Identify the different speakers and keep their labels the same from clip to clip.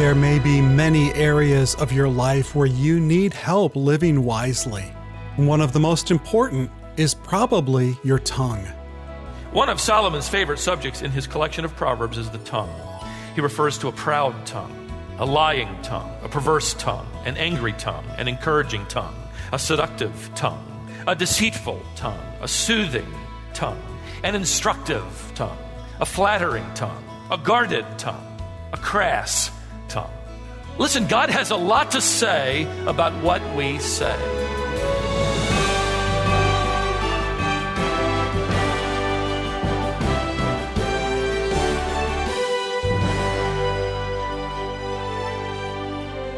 Speaker 1: There may be many areas of your life where you need help living wisely. One of the most important is probably your tongue.
Speaker 2: One of Solomon's favorite subjects in his collection of Proverbs is the tongue. He refers to a proud tongue, a lying tongue, a perverse tongue, an angry tongue, an encouraging tongue, a seductive tongue, a deceitful tongue, a soothing tongue, an instructive tongue, a flattering tongue, a guarded tongue, a crass tongue. Listen, God has a lot to say about what we say.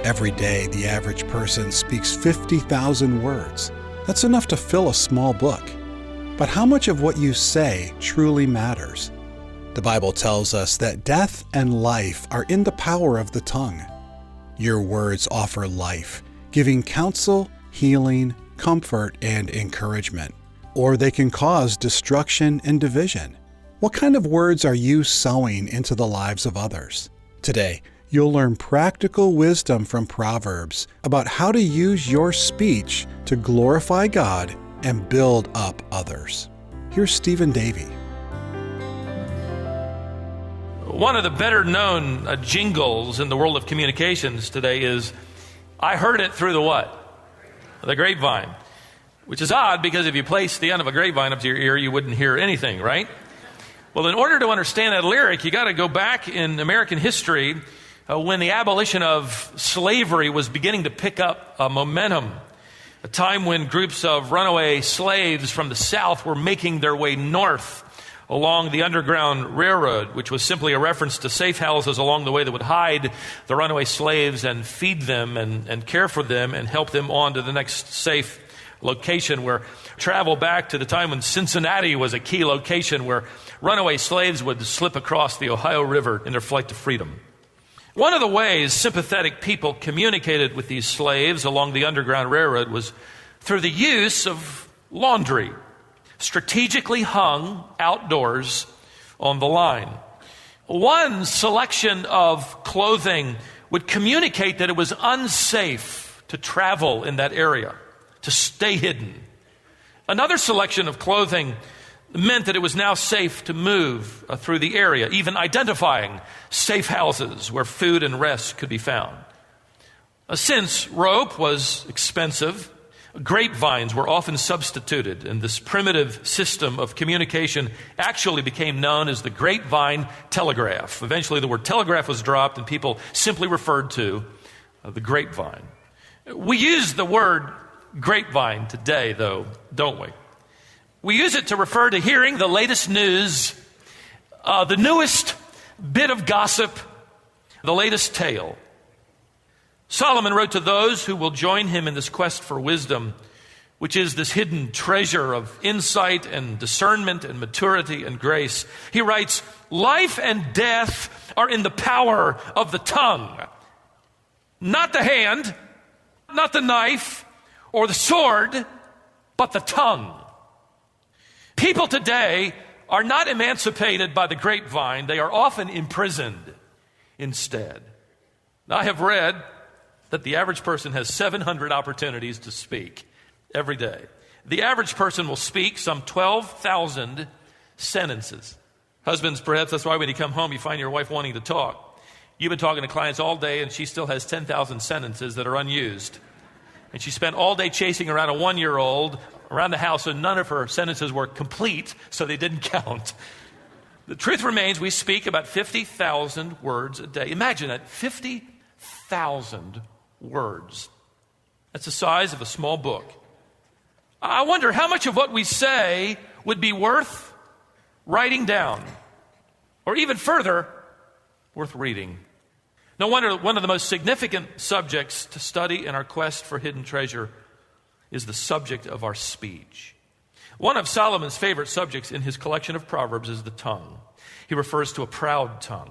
Speaker 1: Every day, the average person speaks 50,000 words. That's enough to fill a small book. But how much of what you say truly matters? The Bible tells us that death and life are in the power of the tongue. Your words offer life, giving counsel, healing, comfort, and encouragement. Or they can cause destruction and division. What kind of words are you sowing into the lives of others? Today, you'll learn practical wisdom from Proverbs about how to use your speech to glorify God and build up others. Here's Stephen Davey.
Speaker 2: One of the better known jingles in the world of communications today is, I heard it through the what? The grapevine. Which is odd because if you place the end of a grapevine up to your ear, you wouldn't hear anything, right? Well, in order to understand that lyric, you got to go back in American history when the abolition of slavery was beginning to pick up momentum. A time when groups of runaway slaves from the South were making their way north along the Underground Railroad, which was simply a reference to safe houses along the way that would hide the runaway slaves and feed them and care for them and help them on to the next safe location, where travel back to the time when Cincinnati was a key location where runaway slaves would slip across the Ohio River in their flight to freedom. One of the ways sympathetic people communicated with these slaves along the Underground Railroad was through the use of laundry, strategically hung outdoors on the line. One selection of clothing would communicate that it was unsafe to travel in that area, to stay hidden. Another selection of clothing meant that it was now safe to move through the area, even identifying safe houses where food and rest could be found. Since rope was expensive, grapevines were often substituted, and this primitive system of communication actually became known as the grapevine telegraph. Eventually the word telegraph was dropped and people simply referred to the grapevine. We use the word grapevine today, though, don't we? We use it to refer to hearing the latest news, the newest bit of gossip, the latest tale. Solomon wrote to those who will join him in this quest for wisdom, which is this hidden treasure of insight and discernment and maturity and grace. He writes, life and death are in the power of the tongue. Not the hand, not the knife or the sword, but the tongue. People today are not emancipated by the grapevine. They are often imprisoned instead. Now, I have read that the average person has 700 opportunities to speak every day. The average person will speak some 12,000 sentences. Husbands, perhaps that's why when you come home, you find your wife wanting to talk. You've been talking to clients all day, and she still has 10,000 sentences that are unused. And she spent all day chasing around a 1-year-old around the house, and none of her sentences were complete, so they didn't count. The truth remains, we speak about 50,000 words a day. Imagine that, 50,000 words. That's the size of a small book. I wonder how much of what we say would be worth writing down, or even further, worth reading. No wonder one of the most significant subjects to study in our quest for hidden treasure is the subject of our speech. One of Solomon's favorite subjects in his collection of Proverbs is the tongue. He refers to a proud tongue,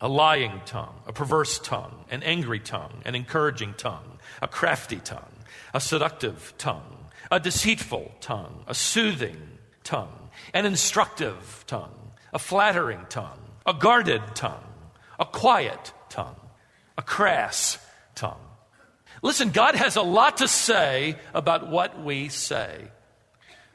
Speaker 2: a lying tongue, a perverse tongue, an angry tongue, an encouraging tongue, a crafty tongue, a seductive tongue, a deceitful tongue, a soothing tongue, an instructive tongue, a flattering tongue, a guarded tongue, a quiet tongue. a crass tongue. Listen, God has a lot to say about what we say.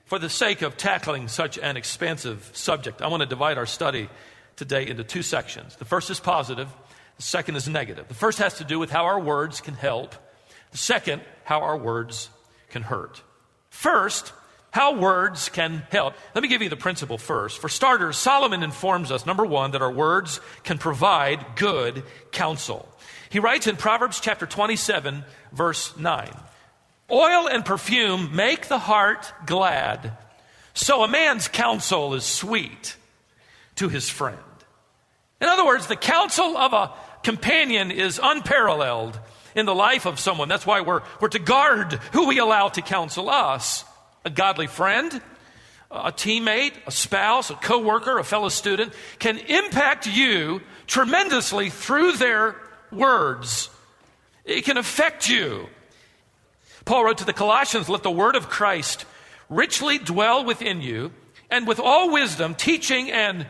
Speaker 2: For the sake of tackling such an expansive subject, I want to divide our study today into two sections. The first is positive, the second is negative. The first has to do with how our words can help. The second, how our words can hurt. First, how words can help. Let me give you the principle first. For starters, Solomon informs us, number one, that our words can provide good counsel. He writes in Proverbs chapter 27, verse 9, "Oil and perfume make the heart glad, so a man's counsel is sweet to his friend." In other words, the counsel of a companion is unparalleled in the life of someone. That's why we're to guard who we allow to counsel us. A godly friend, a teammate, a spouse, a coworker, a fellow student can impact you tremendously through their words. It can affect you. Paul wrote to the Colossians, "Let the word of Christ richly dwell within you, and with all wisdom, teaching and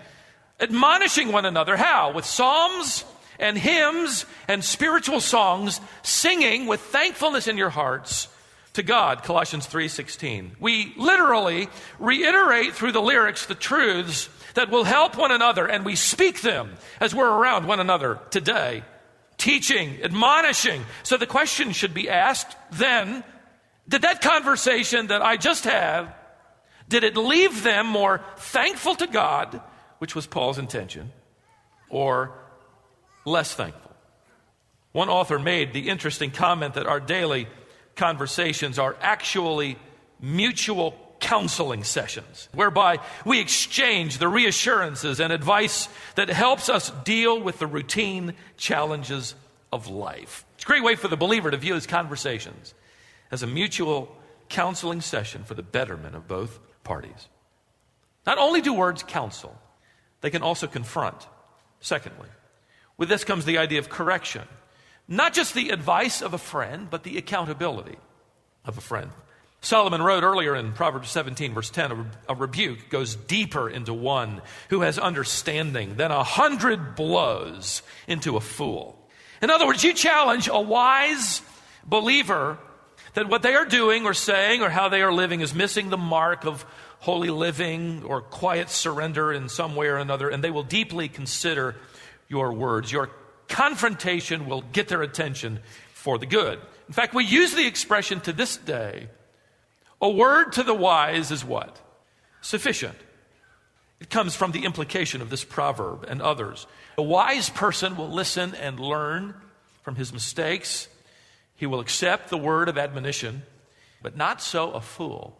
Speaker 2: admonishing one another." How? With psalms and hymns and spiritual songs, singing with thankfulness in your hearts to God, Colossians 3:16. We literally reiterate through the lyrics the truths that will help one another, and we speak them as we're around one another today. Teaching, admonishing. So the question should be asked then, did that conversation that I just had, did it leave them more thankful to God, which was Paul's intention, or less thankful? One author made the interesting comment that our daily conversations are actually mutual counseling sessions, whereby we exchange the reassurances and advice that helps us deal with the routine challenges of life. It's a great way for the believer to view his conversations as a mutual counseling session for the betterment of both parties. Not only do words counsel, they can also confront. Secondly, with this comes the idea of correction. Not just the advice of a friend, but the accountability of a friend. Solomon wrote earlier in Proverbs 17, verse 10, a rebuke goes deeper into one who has understanding than 100 blows into a fool. In other words, you challenge a wise believer that what they are doing or saying or how they are living is missing the mark of holy living or quiet surrender in some way or another, and they will deeply consider your words. Your confrontation will get their attention for the good. In fact, we use the expression to this day, a word to the wise is what? Sufficient. It comes from the implication of this proverb and others. A wise person will listen and learn from his mistakes. He will accept the word of admonition, but not so a fool.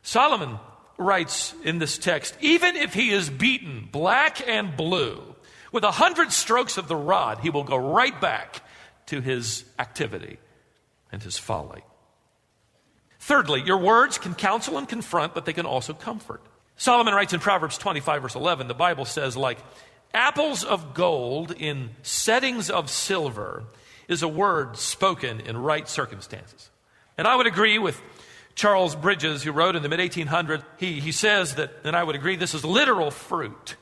Speaker 2: Solomon writes in this text, even if he is beaten black and blue, with 100 strokes of the rod, he will go right back to his activity and his folly. Thirdly, your words can counsel and confront, but they can also comfort. Solomon writes in Proverbs 25, verse 11, the Bible says, like apples of gold in settings of silver is a word spoken in right circumstances. And I would agree with Charles Bridges, who wrote in the mid-1800s, he says that, and I would agree, this is literal fruit.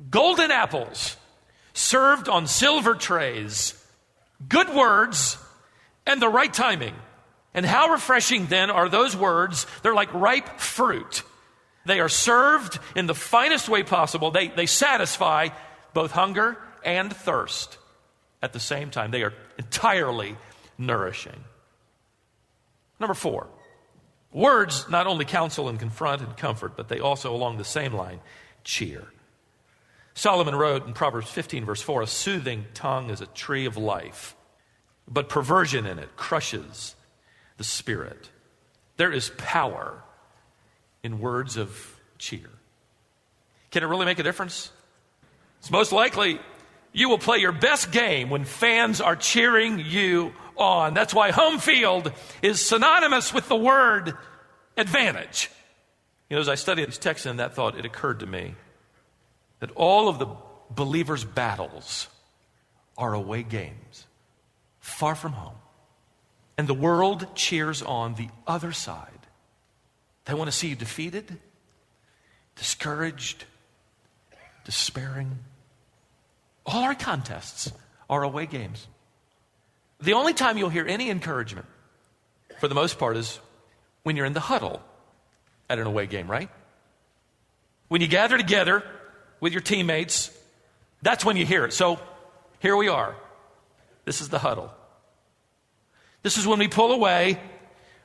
Speaker 2: Golden apples served on silver trays, good words, and the right timing. And how refreshing then are those words? They're like ripe fruit. They are served in the finest way possible. They satisfy both hunger and thirst at the same time. They are entirely nourishing. Number 4, words not only counsel and confront and comfort, but they also, along the same line, cheer. Solomon wrote in Proverbs 15, verse 4, a soothing tongue is a tree of life, but perversion in it crushes the spirit. There is power in words of cheer. Can it really make a difference? It's most likely you will play your best game when fans are cheering you on. That's why home field is synonymous with the word advantage. You know, as I studied this text and that thought, it occurred to me that all of the believers' battles are away games, far from home. And the world cheers on the other side. They want to see you defeated, discouraged, despairing. All our contests are away games. The only time you'll hear any encouragement, for the most part, is when you're in the huddle at an away game, right? When you gather together with your teammates, that's when you hear it. So here we are. This is the huddle. This is when we pull away.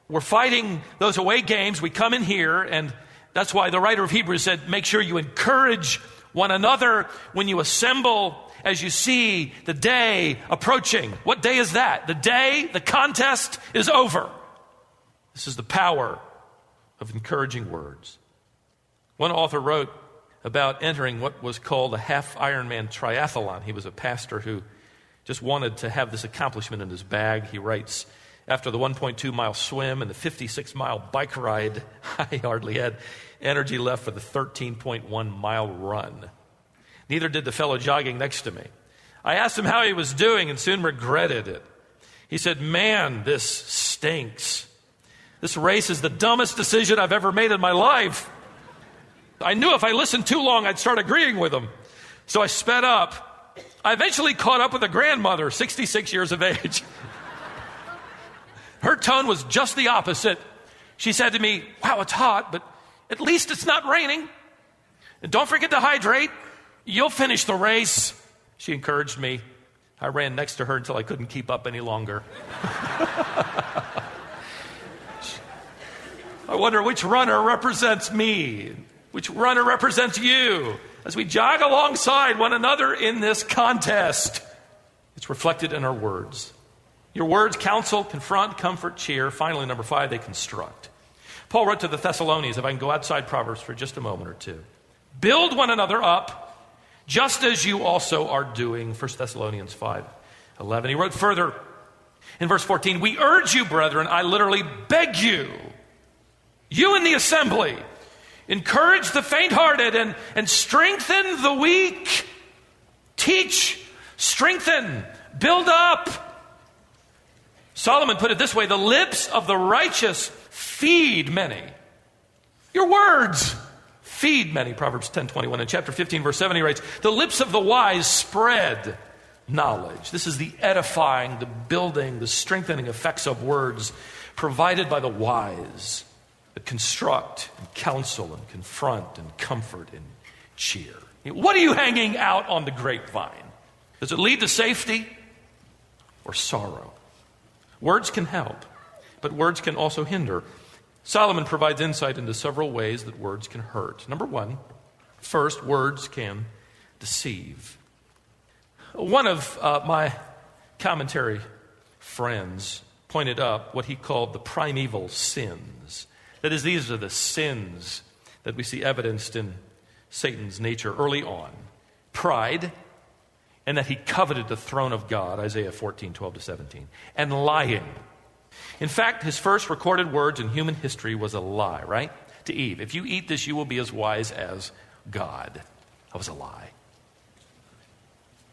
Speaker 2: We're fighting those away games. We come in here, and that's why the writer of Hebrews said, make sure you encourage one another when you assemble as you see the day approaching. What day is that? The day the contest is over. This is the power of encouraging words. One author wrote about entering what was called a half Ironman triathlon. He was a pastor who just wanted to have this accomplishment in his bag. He writes, after the 1.2-mile swim and the 56-mile bike ride, I hardly had energy left for the 13.1-mile run. Neither did the fellow jogging next to me. I asked him how he was doing and soon regretted it. He said, man, this stinks. This race is the dumbest decision I've ever made in my life. I knew if I listened too long, I'd start agreeing with him. So I sped up. I eventually caught up with a grandmother, 66 years of age. Her tone was just the opposite. She said to me, wow, it's hot, but at least it's not raining. And don't forget to hydrate. You'll finish the race. She encouraged me. I ran next to her until I couldn't keep up any longer. I wonder which runner represents me, which runner represents you, as we jog alongside one another in this contest. It's reflected in our words. Your words counsel, confront, comfort, cheer. Finally, number 5, they construct. Paul wrote to the Thessalonians, if I can go outside Proverbs for just a moment or two. Build one another up, just as you also are doing. 1 Thessalonians 5:11. He wrote further in verse 14, we urge you, brethren, I literally beg you, you in the assembly, encourage the faint-hearted and strengthen the weak. Teach, strengthen, build up. Solomon put it this way, the lips of the righteous feed many. Your words feed many. Proverbs 10:21. In chapter 15, verse 7, he writes, the lips of the wise spread knowledge. This is the edifying, the building, the strengthening effects of words provided by the wise that construct and counsel and confront and comfort and cheer. What are you hanging out on the grapevine? Does it lead to safety or sorrow? Words can help, but words can also hinder. Solomon provides insight into several ways that words can hurt. Number 1, first, words can deceive. One of my commentary friends pointed up what he called the primeval sins. That is, these are the sins that we see evidenced in Satan's nature early on. Pride, and that he coveted the throne of God, Isaiah 14:12-17. And lying. In fact, his first recorded words in human history was a lie, right? To Eve, if you eat this, you will be as wise as God. That was a lie.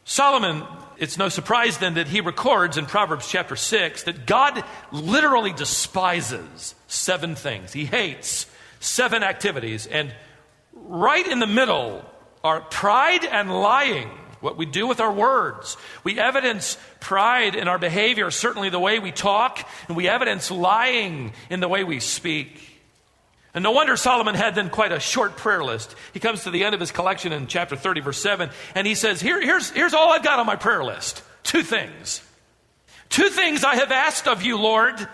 Speaker 2: Solomon, it's no surprise then that he records in Proverbs chapter 6 that God literally despises 7 things. He hates 7 activities. And right in the middle are pride and lying. What we do with our words. We evidence pride in our behavior, certainly the way we talk, and we evidence lying in the way we speak. And no wonder Solomon had then quite a short prayer list. He comes to the end of his collection in chapter 30, verse 7, and he says, here's all I've got on my prayer list. 2 things. 2 things I have asked of you, Lord.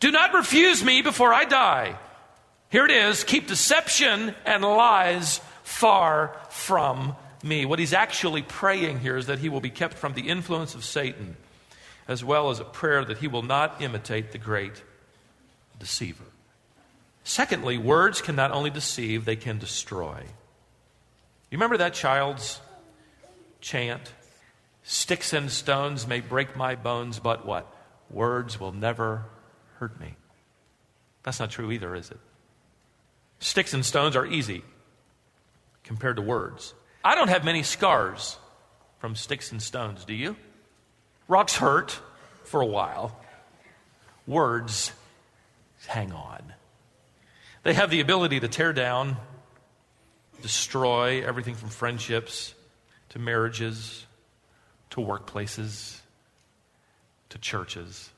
Speaker 2: Do not refuse me before I die. Here it is. Keep deception and lies far from me. What he's actually praying here is that he will be kept from the influence of Satan, as well as a prayer that he will not imitate the great deceiver. Secondly, words can not only deceive, they can destroy. You remember that child's chant? Sticks and stones may break my bones, but what? Words will never hurt me. That's not true either, is it? Sticks and stones are easy compared to words. I don't have many scars from sticks and stones, do you? Rocks hurt for a while. Words hang on. They have the ability to tear down, destroy everything from friendships to marriages to workplaces to churches.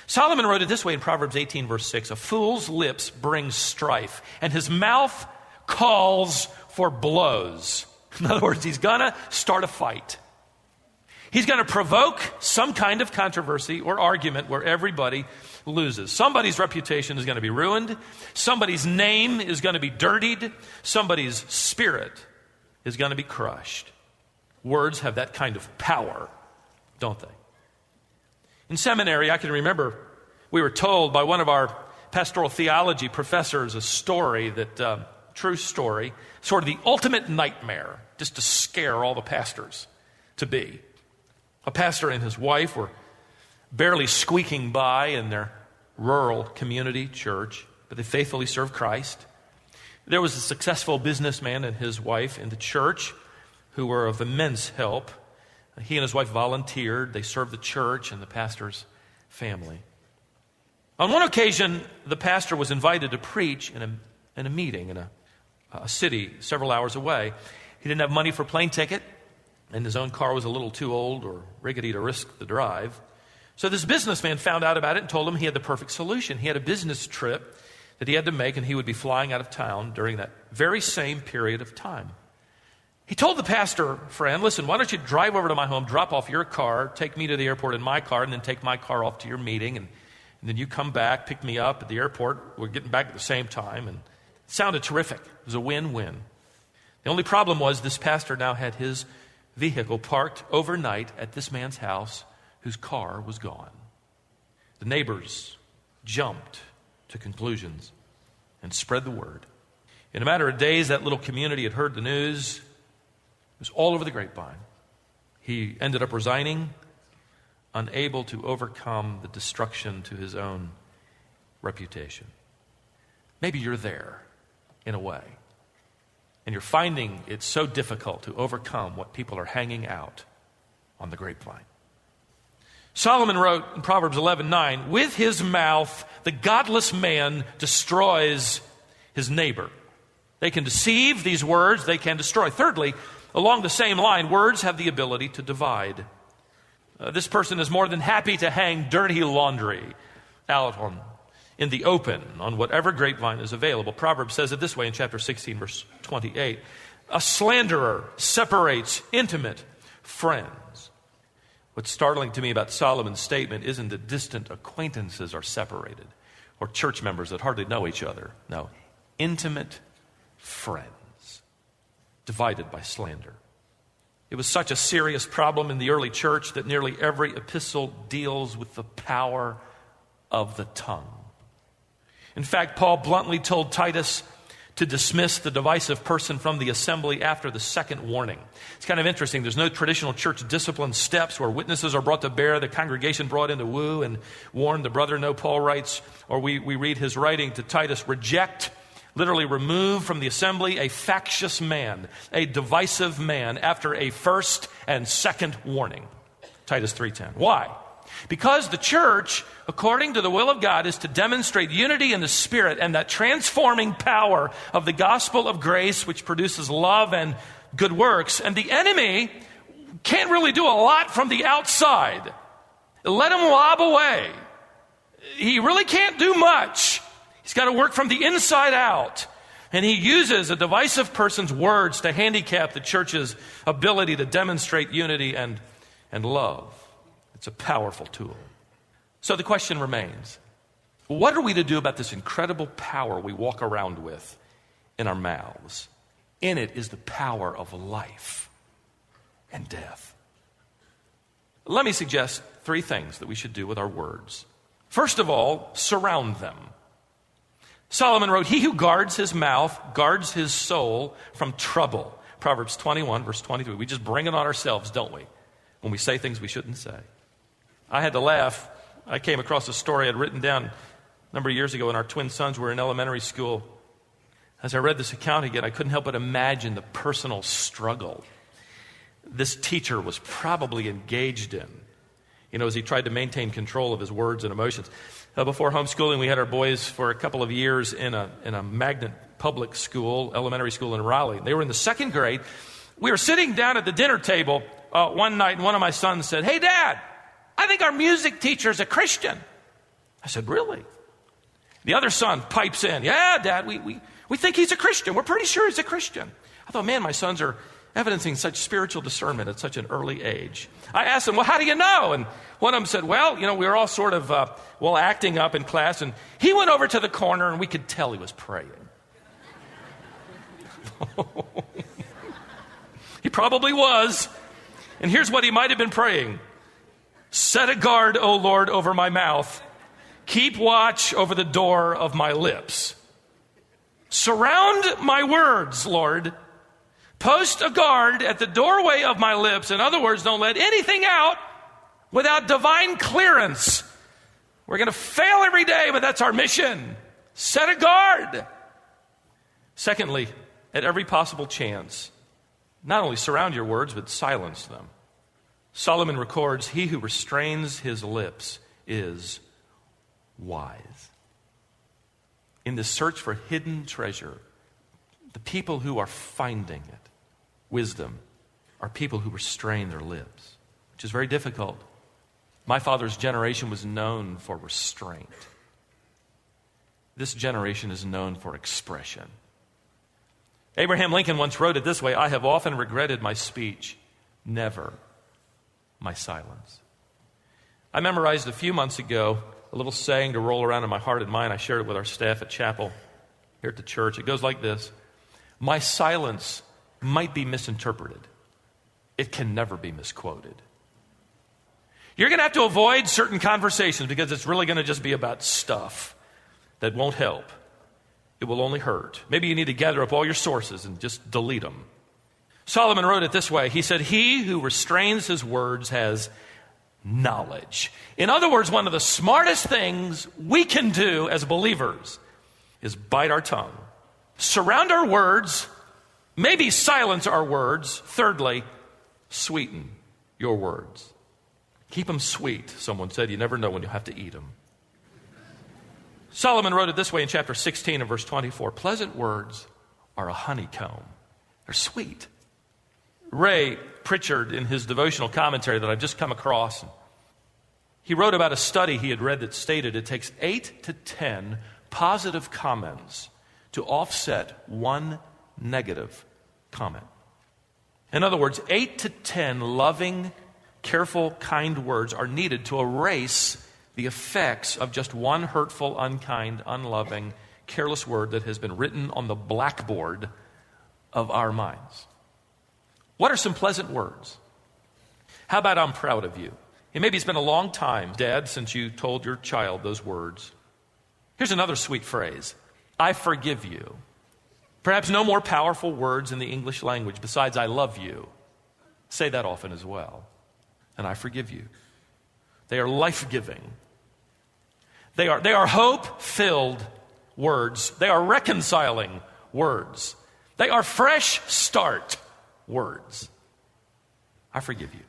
Speaker 2: Solomon wrote it this way in Proverbs 18, verse 6, "A fool's lips bring strife, and his mouth calls for blows." In other words, he's going to start a fight. He's going to provoke some kind of controversy or argument where everybody loses. Somebody's reputation is going to be ruined. Somebody's name is going to be dirtied. Somebody's spirit is going to be crushed. Words have that kind of power, don't they? In seminary, I can remember we were told by one of our pastoral theology professors a story that, true story, sort of the ultimate nightmare, just to scare all the pastors to be. A pastor and his wife were barely squeaking by in their rural community church, but they faithfully served Christ. There was a successful businessman and his wife in the church who were of immense help. He and his wife volunteered. They served the church and the pastor's family. On one occasion, the pastor was invited to preach in a meeting in a city several hours away. He didn't have money for a plane ticket, and his own car was a little too old or rickety to risk the drive. So this businessman found out about it and told him he had the perfect solution. He had a business trip that he had to make, and he would be flying out of town during that very same period of time. He told the pastor friend, "Listen, why don't you drive over to my home, drop off your car, take me to the airport in my car, and then take my car off to your meeting, and then you come back, pick me up at the airport. We're getting back at the same time." And it sounded terrific. It was a win-win. The only problem was this pastor now had his vehicle parked overnight at this man's house whose car was gone. The neighbors jumped to conclusions and spread the word. In a matter of days, that little community had heard the news. It was all over the grapevine. He ended up resigning, unable to overcome the destruction to his own reputation. Maybe you're there in a way, and you're finding it so difficult to overcome what people are hanging out on the grapevine. Solomon wrote in Proverbs 11:9, "With his mouth, the godless man destroys his neighbor." They can deceive, these words, they can destroy. Thirdly, along the same line, words have the ability to divide. This person is more than happy to hang dirty laundry out in the open on whatever grapevine is available. Proverbs says it this way in chapter 16, verse 28. "A slanderer separates intimate friends." What's startling to me about Solomon's statement isn't that distant acquaintances are separated or church members that hardly know each other. No, intimate friends divided by slander. It was such a serious problem in the early church that nearly every epistle deals with the power of the tongue. In fact, Paul bluntly told Titus to dismiss the divisive person from the assembly after the second warning. It's kind of interesting. There's no traditional church discipline steps where witnesses are brought to bear, the congregation brought in to woo and warn the brother. No, Paul writes, or we read his writing to Titus, "Reject," literally remove from the assembly, "a factious man, a divisive man, after a first and second warning." Titus 3:10. Why? Because the church, according to the will of God, is to demonstrate unity in the Spirit and that transforming power of the gospel of grace, which produces love and good works. And the enemy can't really do a lot from the outside. Let him lob away. He really can't do much. He's got to work from the inside out. And he uses a divisive person's words to handicap the church's ability to demonstrate unity and love. It's a powerful tool. So the question remains, what are we to do about this incredible power we walk around with in our mouths? In it is the power of life and death. Let me suggest 3 things that we should do with our words. First of all, surround them. Solomon wrote, "He who guards his mouth guards his soul from trouble." Proverbs 21, verse 23. We just bring it on ourselves, don't we, when we say things we shouldn't say. I had to laugh. I came across a story I'd written down a number of years ago when our twin sons were in elementary school. As I read this account again, I couldn't help but imagine the personal struggle this teacher was probably engaged in, as he tried to maintain control of his words and emotions. Before homeschooling, we had our boys for a couple of years in a magnet public school, elementary school in Raleigh. They were in the second grade We were sitting down at the dinner table one night, and one of my sons said, "Hey, Dad, I think our music teacher's a Christian." I said, "Really?" The other son pipes in, "Yeah, Dad, we think he's a Christian. We're pretty sure he's a Christian." I thought, man, my sons are evidencing such spiritual discernment at such an early age. I asked them, "Well, how do you know?" And one of them said, "Well, we were all sort of, acting up in class, and he went over to the corner, and we could tell he was praying." He probably was. And here's what he might have been praying. "Set a guard, O Lord, over my mouth. Keep watch over the door of my lips. Surround my words, Lord. Post a guard at the doorway of my lips." In other words, don't let anything out without divine clearance. We're going to fail every day, but that's our mission. Set a guard. Secondly, at every possible chance, not only surround your words, but silence them. Solomon records, "He who restrains his lips is wise." In this search for hidden treasure, the people who are finding it, wisdom, are people who restrain their lips, which is very difficult. My father's generation was known for restraint. This generation is known for expression. Abraham Lincoln once wrote it this way, "I have often regretted my speech, never my silence." I memorized a few months ago a little saying to roll around in my heart and mind. I shared it with our staff at chapel here at the church. It goes like this: "My silence might be misinterpreted. It can never be misquoted." You're going to have to avoid certain conversations because it's really going to just be about stuff that won't help. It will only hurt. Maybe you need to gather up all your sources and just delete them. Solomon wrote it this way. He said, "He who restrains his words has knowledge." In other words, one of the smartest things we can do as believers is bite our tongue. Surround our words, maybe silence our words. Thirdly, sweeten your words. Keep them sweet. Someone said, you never know when you'll have to eat them. Solomon wrote it this way in chapter 16 and verse 24. "Pleasant words are a honeycomb." They're sweet. Ray Pritchard, in his devotional commentary that I've just come across, he wrote about a study he had read that stated it takes 8 to 10 positive comments to offset one negative comment. In other words, 8 to 10 loving, careful, kind words are needed to erase the effects of just one hurtful, unkind, unloving, careless word that has been written on the blackboard of our minds. What are some pleasant words? How about "I'm proud of you"? And maybe it's been a long time, Dad, since you told your child those words. Here's another sweet phrase: "I forgive you." Perhaps no more powerful words in the English language besides "I love you." Say that often as well. And "I forgive you." They are life-giving. They are hope-filled words. They are reconciling words. They are fresh start words. I forgive you.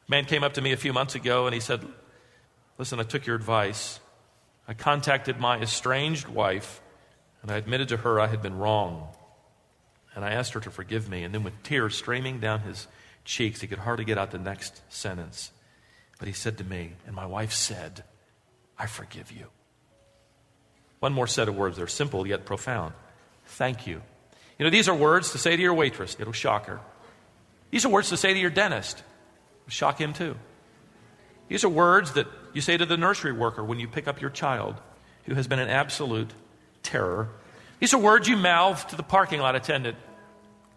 Speaker 2: A man came up to me a few months ago and he said, "Listen, I took your advice. I contacted my estranged wife and I admitted to her I had been wrong. And I asked her to forgive me." And then with tears streaming down his cheeks, he could hardly get out the next sentence. But he said to me, "And my wife said, I forgive you." One more set of words. They're simple yet profound. Thank you. These are words to say to your waitress. It'll shock her. These are words to say to your dentist. It'll shock him too. These are words that you say to the nursery worker when you pick up your child who has been an absolute terror. These are words you mouth to the parking lot attendant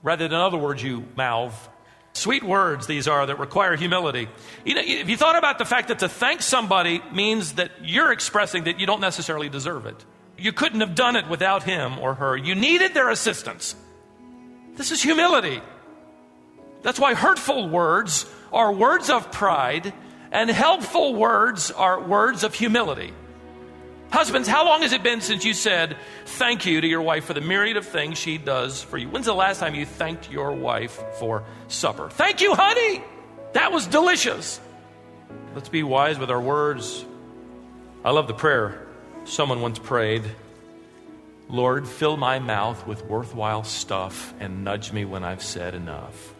Speaker 2: rather than other words you mouth. Sweet words these are that require humility. If you thought about the fact that to thank somebody means that you're expressing that you don't necessarily deserve it. You couldn't have done it without him or her. You needed their assistance. This is humility. That's why hurtful words are words of pride and helpful words are words of humility. Husbands, how long has it been since you said thank you to your wife for the myriad of things she does for you? When's the last time you thanked your wife for supper? Thank you, honey. That was delicious. Let's be wise with our words. I love the prayer someone once prayed. Lord, fill my mouth with worthwhile stuff and nudge me when I've said enough.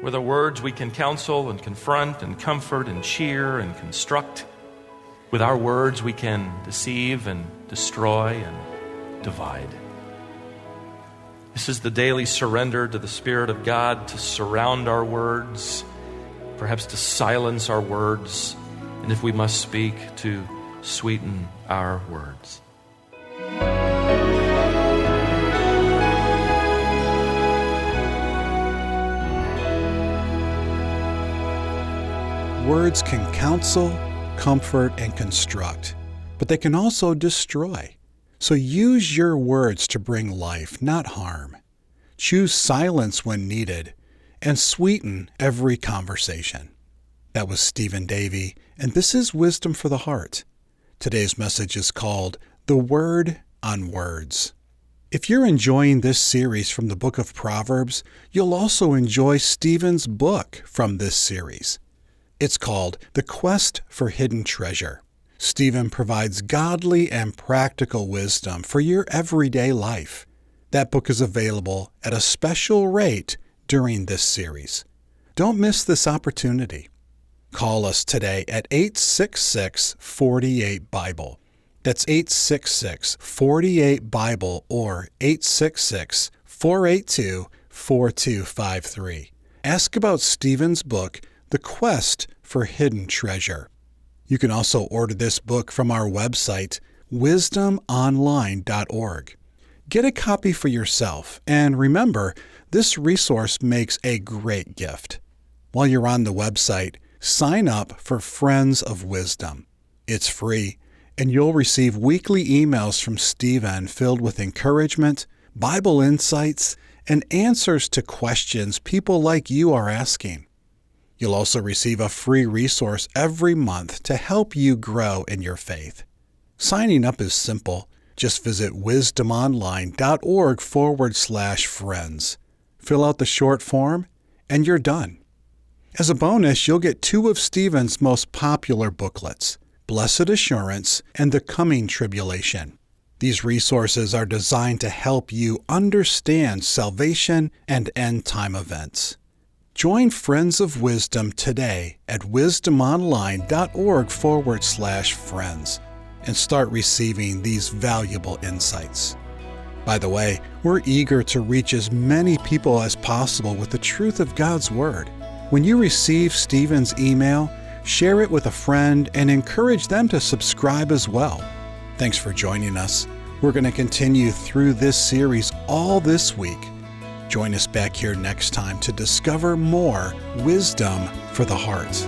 Speaker 2: With our words we can counsel and confront and comfort and cheer and construct. With our words we can deceive and destroy and divide. This is the daily surrender to the Spirit of God to surround our words, perhaps to silence our words, and if we must speak, to sweeten our words.
Speaker 1: Words can counsel, comfort, and construct, but they can also destroy. So use your words to bring life, not harm. Choose silence when needed, and sweeten every conversation. That was Stephen Davey, and this is Wisdom for the Heart. Today's message is called The Word on Words. If you're enjoying this series from the book of Proverbs, you'll also enjoy Stephen's book from this series. It's called The Quest for Hidden Treasure. Stephen provides godly and practical wisdom for your everyday life. That book is available at a special rate during this series. Don't miss this opportunity. Call us today at 866-48-BIBLE. That's 866-48-BIBLE or 866-482-4253. Ask about Stephen's book, The Quest for Hidden Treasure. You can also order this book from our website, wisdomonline.org. Get a copy for yourself, and remember, this resource makes a great gift. While you're on the website, sign up for Friends of Wisdom. It's free, and you'll receive weekly emails from Stephen filled with encouragement, Bible insights, and answers to questions people like you are asking. You'll also receive a free resource every month to help you grow in your faith. Signing up is simple. Just visit wisdomonline.org/friends. Fill out the short form, and you're done. As a bonus, you'll get 2 of Stephen's most popular booklets, Blessed Assurance and The Coming Tribulation. These resources are designed to help you understand salvation and end-time events. Join Friends of Wisdom today at wisdomonline.org/friends and start receiving these valuable insights. By the way, we're eager to reach as many people as possible with the truth of God's Word. When you receive Stephen's email, share it with a friend and encourage them to subscribe as well. Thanks for joining us. We're going to continue through this series all this week. Join us back here next time to discover more wisdom for the heart.